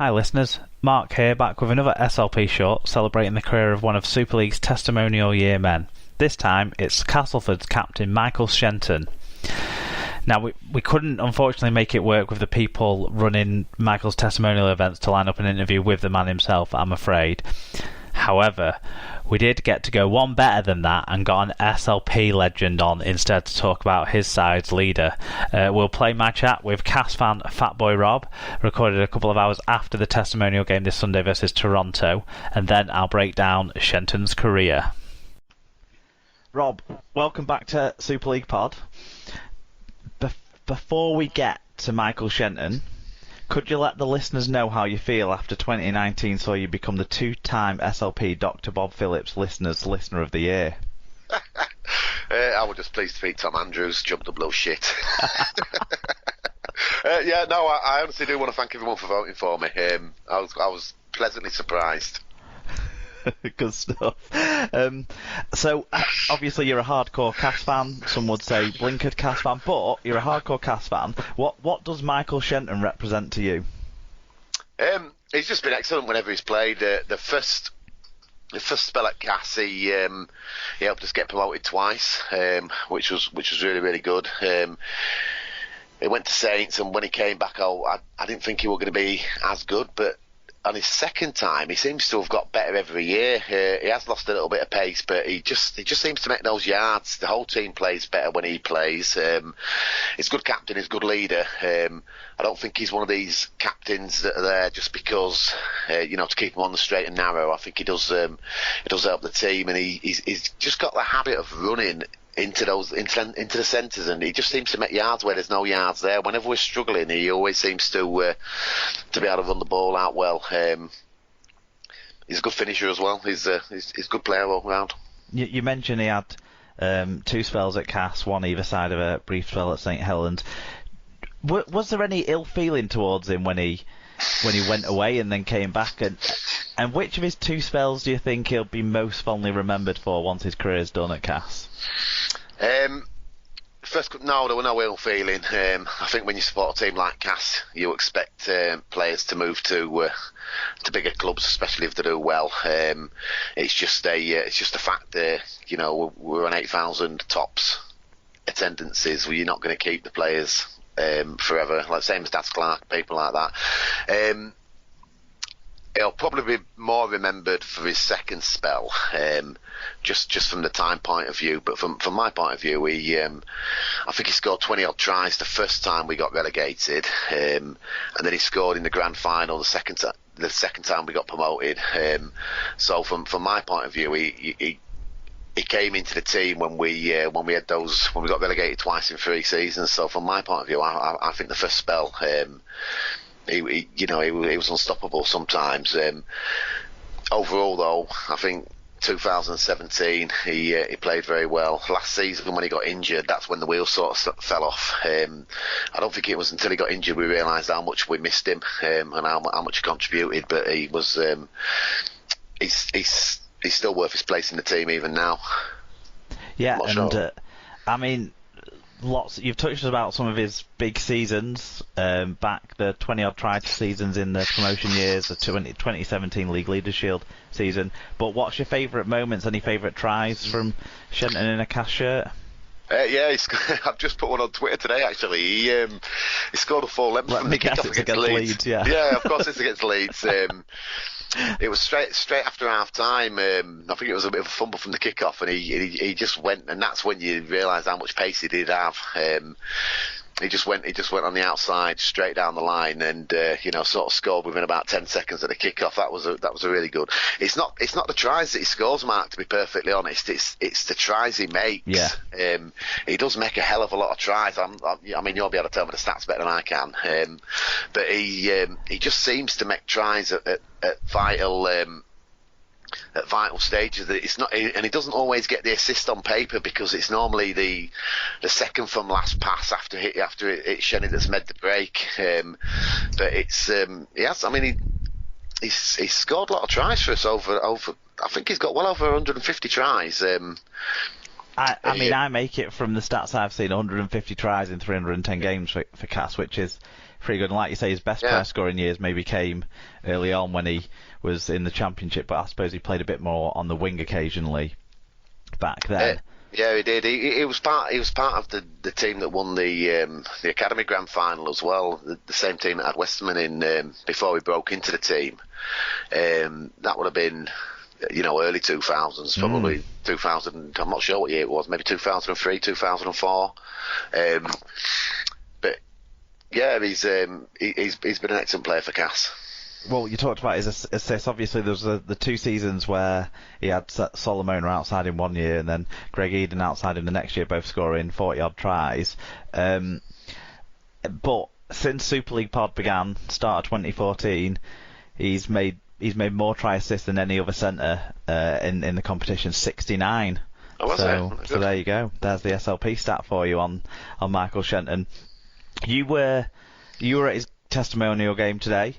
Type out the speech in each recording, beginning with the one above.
Hi listeners, Mark here, back with another SLP short celebrating the career of one of Super League's testimonial year men. This time it's Castleford's captain Michael Shenton. Now we couldn't unfortunately make it work with the people running Michael's testimonial events to line up an interview with the man himself, I'm afraid. However, we did get to go one better than that and got an SLP legend on instead to talk about his side's leader. We'll play my chat with Cas fan Fatboy Rob, recorded a couple of hours after the testimonial game this Sunday versus Toronto, and then I'll break down Shenton's career. Rob, welcome back to Super League Pod. Before we get to Michael Shenton, could you let the listeners know how you feel after 2019 saw you become the two-time SLP Dr. Bob Phillips Listener of the Year? I was just pleased to meet Tom Andrews, jumped up little shit. I honestly do want to thank everyone for voting for me. I was pleasantly surprised. Good stuff. So, obviously you're a hardcore Cas fan. Some would say blinkered Cas fan, but you're a hardcore Cas fan. What does Michael Shenton represent to you? He's just been excellent whenever he's played. The first spell at Cas, he helped us get promoted twice, which was really, really good. He went to Saints, and when he came back, I didn't think he was going to be as good, but on his second time, he seems to have got better every year. He has lost a little bit of pace, but he just seems to make those yards. The whole team plays better when he plays. He's a good captain, he's a good leader. I don't think he's one of these captains that are there just because, to keep him on the straight and narrow. I think he does help the team, and he's just got the habit of running into the centres, and he just seems to make yards where there's no yards there. Whenever we're struggling, he always seems to be able to run the ball out well. He's a good finisher as well. He's a good player all round. You mentioned he had two spells at Cas, one either side of a brief spell at St Helens. Was there any ill feeling towards him when he went away and then came back? And which of his two spells do you think he'll be most fondly remembered for once his career is done at Cas? No, there were no ill feeling. I think when you support a team like Cas, you expect players to move to bigger clubs, especially if they do well. It's just a fact that we're on 8,000 tops attendances. Well, you're not going to keep the players forever, like same as Daz Clark, people like that. He'll probably be more remembered for his second spell, just from the time point of view. But from my point of view, I think he scored 20 odd tries the first time we got relegated, and then he scored in the grand final the second time we got promoted. So from my point of view, he came into the team when we got relegated twice in 3 seasons. So from my point of view, I think the first spell, he was unstoppable sometimes. Overall, though, I think 2017 he played very well. Last season when he got injured, that's when the wheels sort of fell off. I don't think it was until he got injured we realised how much we missed him and how much he contributed. But he was he's still worth his place in the team even now. Yeah, I mean, you've touched about some of his big seasons back, the 20-odd try seasons in the promotion years, the 2017 League Leaders Shield season. But what's your favourite moments? Any favourite tries from Shenton in a Cas shirt? I've just put one on Twitter today. Actually, he scored a 4-length from the kick-off against Leeds. Yeah, of course it's against Leeds. It was straight after half time. I think it was a bit of a fumble from the kickoff, and he just went, and that's when you realise how much pace he did have. He just went on the outside straight down the line, and sort of scored within about 10 seconds at the kickoff. That was a really good. It's not the tries that he scores, Mark. To be perfectly honest, it's the tries he makes. Yeah. He does make a hell of a lot of tries. I mean, you'll be able to tell me the stats better than I can. But he just seems to make tries at vital stages. That it's not, and he doesn't always get the assist on paper because it's normally the second from last pass after it's Shenny that's made the break. But it's yes, I mean he's scored a lot of tries for us over. I think he's got well over 150 tries. I mean, I make it from the stats I've seen 150 tries in 310 games for Cass, which is pretty good. And like you say, his best try scoring years maybe came early on when he was in the Championship, but I suppose he played a bit more on the wing occasionally back then. Yeah, he did. He was part of the team that won the Academy Grand Final as well. The same team that had Westerman in before he broke into the team. That would have been, early 2000s, probably 2000. I'm not sure what year it was. Maybe 2003, 2004. But yeah, he's been an excellent player for Cass. Well, you talked about his assists. Obviously, there was the 2 seasons where he had Solomona outside in one year and then Greg Eden outside in the next year, both scoring 40-odd tries. But since Super League Pod began, start of 2014, he's made more try assists than any other centre in the competition, 69. So there you go. There's the SLP stat for you on Michael Shenton. You were at his testimonial game today.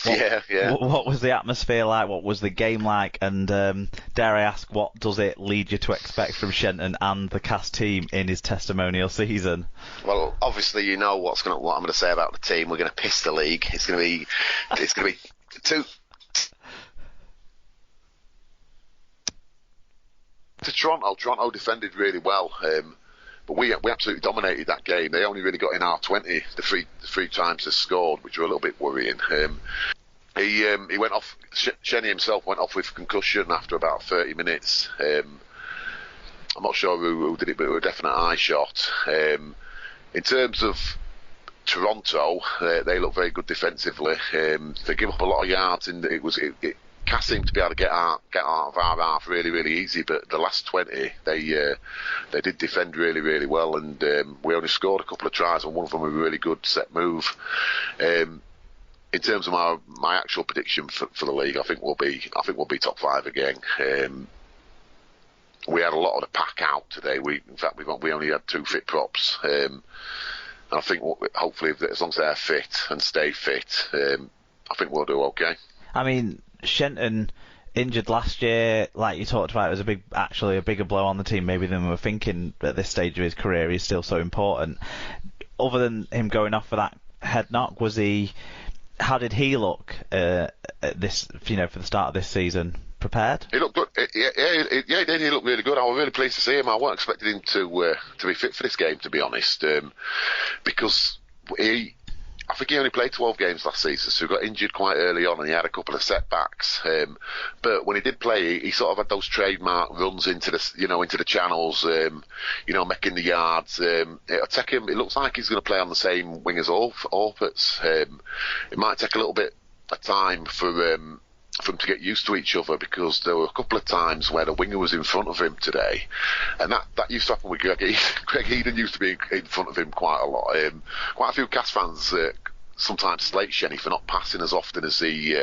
What was the atmosphere like? What was the game like? And dare I ask, what does it lead you to expect from Shenton and the Cass team in his testimonial season? Well, obviously, you know what I'm going to say about the team. We're going to piss the league. It's going to be two. To Toronto defended really well, but we absolutely dominated that game. They only really got in our 20 the three times they scored, which were a little bit worrying. He went off. Shenny himself went off with concussion after about 30 minutes. I'm not sure who did it, but it was a definite eye shot. In terms of Toronto, they look very good defensively. They give up a lot of yards, and Cass seemed to be able to get out of our half really, really easy, but the last 20 they did defend really, really well, and we only scored a couple of tries, and one of them was a really good set move. In terms of my actual prediction for the league, I think we'll be top 5 again. We had a lot of the pack out today. In fact we only had 2 fit props, and I think hopefully as long as they're fit and stay fit, I think we'll do okay. I mean, Shenton injured last year, like you talked about, it was actually a bigger blow on the team maybe than we were thinking at this stage of his career. He's still so important. Other than him going off for that head knock, how did he look at this, for the start of this season? Prepared? He looked good. He did. He looked really good. I was really pleased to see him. I wasn't expecting him to be fit for this game, to be honest, because I think he only played 12 games last season, so he got injured quite early on and he had a couple of setbacks. But when he did play, he sort of had those trademark runs into the channels, making the yards. It'll take him. It looks like he's going to play on the same wing as Orpitz. It might take a little bit of time for them to get used to each other, because there were a couple of times where the winger was in front of him today, and that used to happen with Greg Eden. Greg Eden used to be in front of him quite a lot. Quite a few Cass fans sometimes slate Shenny for not passing as often as he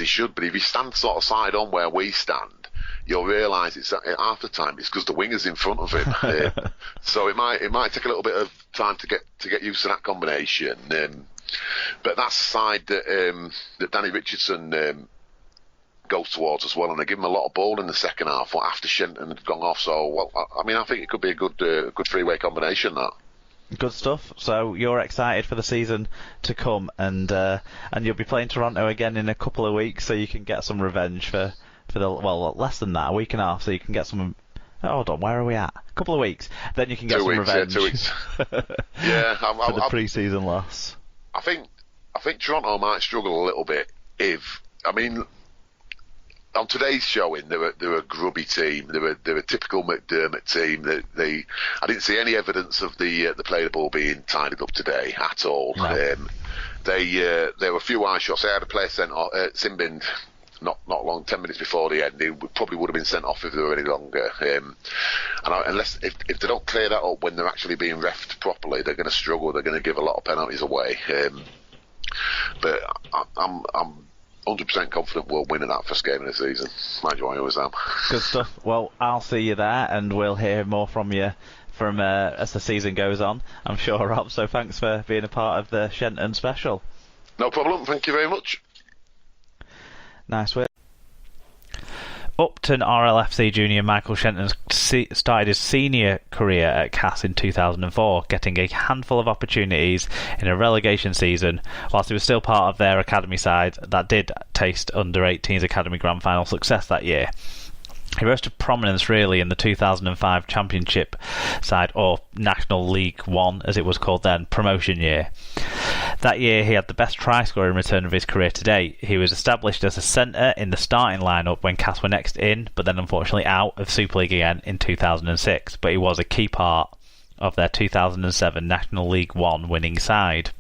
should, but if he stands sort of side on where we stand, you'll realise it's half the time it's because the winger's in front of him. So it might take a little bit of time to get used to that combination. But that's the side that Danny Richardson goes towards as well, and they give him a lot of ball in the second half after Shenton had gone off. So, I think it could be a good 3-way combination. That good stuff. So you're excited for the season to come, and you'll be playing Toronto again in a couple of weeks, so you can get some revenge for less than that, a week and a half, so you can get some. Hold on, where are we at? A couple of weeks, then you can get some revenge. 2 weeks. Yeah, for the pre-season loss. I think Toronto might struggle a little bit on today's showing they're a grubby team. They're a typical McDermott team. I didn't see any evidence of the play the ball being tidied up today at all. No. There were a few eye shots. They had a player sent off, Simbin, not long, 10 minutes before the end. He probably would have been sent off if they were any longer. Unless if they don't clear that up when they're actually being refed properly, they're going to struggle. They're going to give a lot of penalties away. But I'm 100% confident we'll win in that first game of the season. Mind you, I always am. Good stuff. Well, I'll see you there, and we'll hear more from you as the season goes on, I'm sure, Rob. So thanks for being a part of the Shenton special. No problem. Thank you very much. Nice work. Upton RLFC junior Michael Shenton started his senior career at Cass in 2004, getting a handful of opportunities in a relegation season, whilst he was still part of their academy side that did taste under-18s academy grand final success that year. He rose to prominence really in the 2005 Championship side, or National League One as it was called then, promotion year. That year he had the best try scoring return of his career to date. He was established as a centre in the starting lineup when Cass were next in, but then unfortunately out of Super League again in 2006, but he was a key part of their 2007 National League One winning side.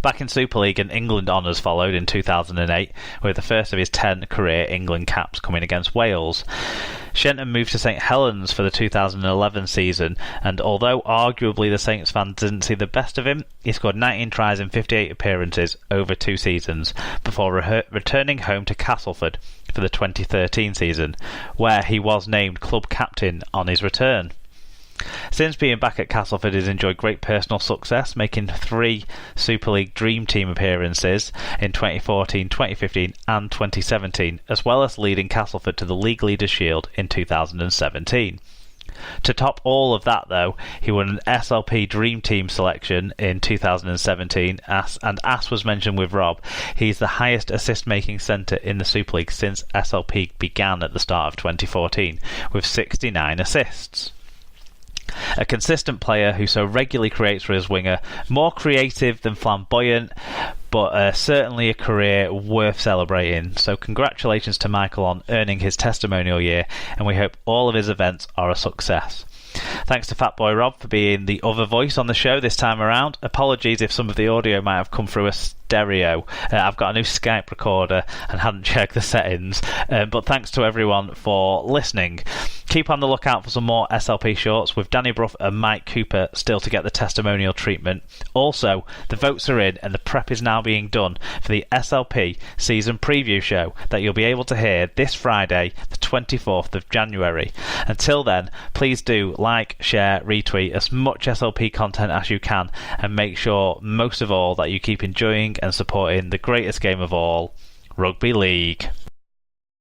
Back in Super League, an England honours followed in 2008, with the first of his 10 career England caps coming against Wales. Shenton moved to St Helens for the 2011 season, and although arguably the Saints fan didn't see the best of him, he scored 19 tries in 58 appearances over 2 seasons, before returning home to Castleford for the 2013 season, where he was named club captain on his return. Since being back at Castleford, he's enjoyed great personal success, making 3 Super League Dream Team appearances in 2014, 2015 and 2017, as well as leading Castleford to the League Leaders' Shield in 2017. To top all of that, though, he won an SLP Dream Team selection in 2017, and as was mentioned with Rob, he's the highest assist-making centre in the Super League since SLP began at the start of 2014, with 69 assists. A consistent player who so regularly creates for his winger, more creative than flamboyant, but certainly a career worth celebrating. So congratulations to Michael on earning his testimonial year, and we hope all of his events are a success. Thanks to Fatboy Rob for being the other voice on the show this time around. Apologies if some of the audio might have come through a stereo. I've got a new Skype recorder and hadn't checked the settings, but thanks to everyone for listening. Keep on the lookout for some more SLP shorts with Danny Brough and Mike Cooper still to get the testimonial treatment. Also, the votes are in and the prep is now being done for the SLP season preview show that you'll be able to hear this Friday, the 24th of January. Until then, please do like, share, retweet as much SLP content as you can, and make sure most of all that you keep enjoying and supporting the greatest game of all, Rugby League.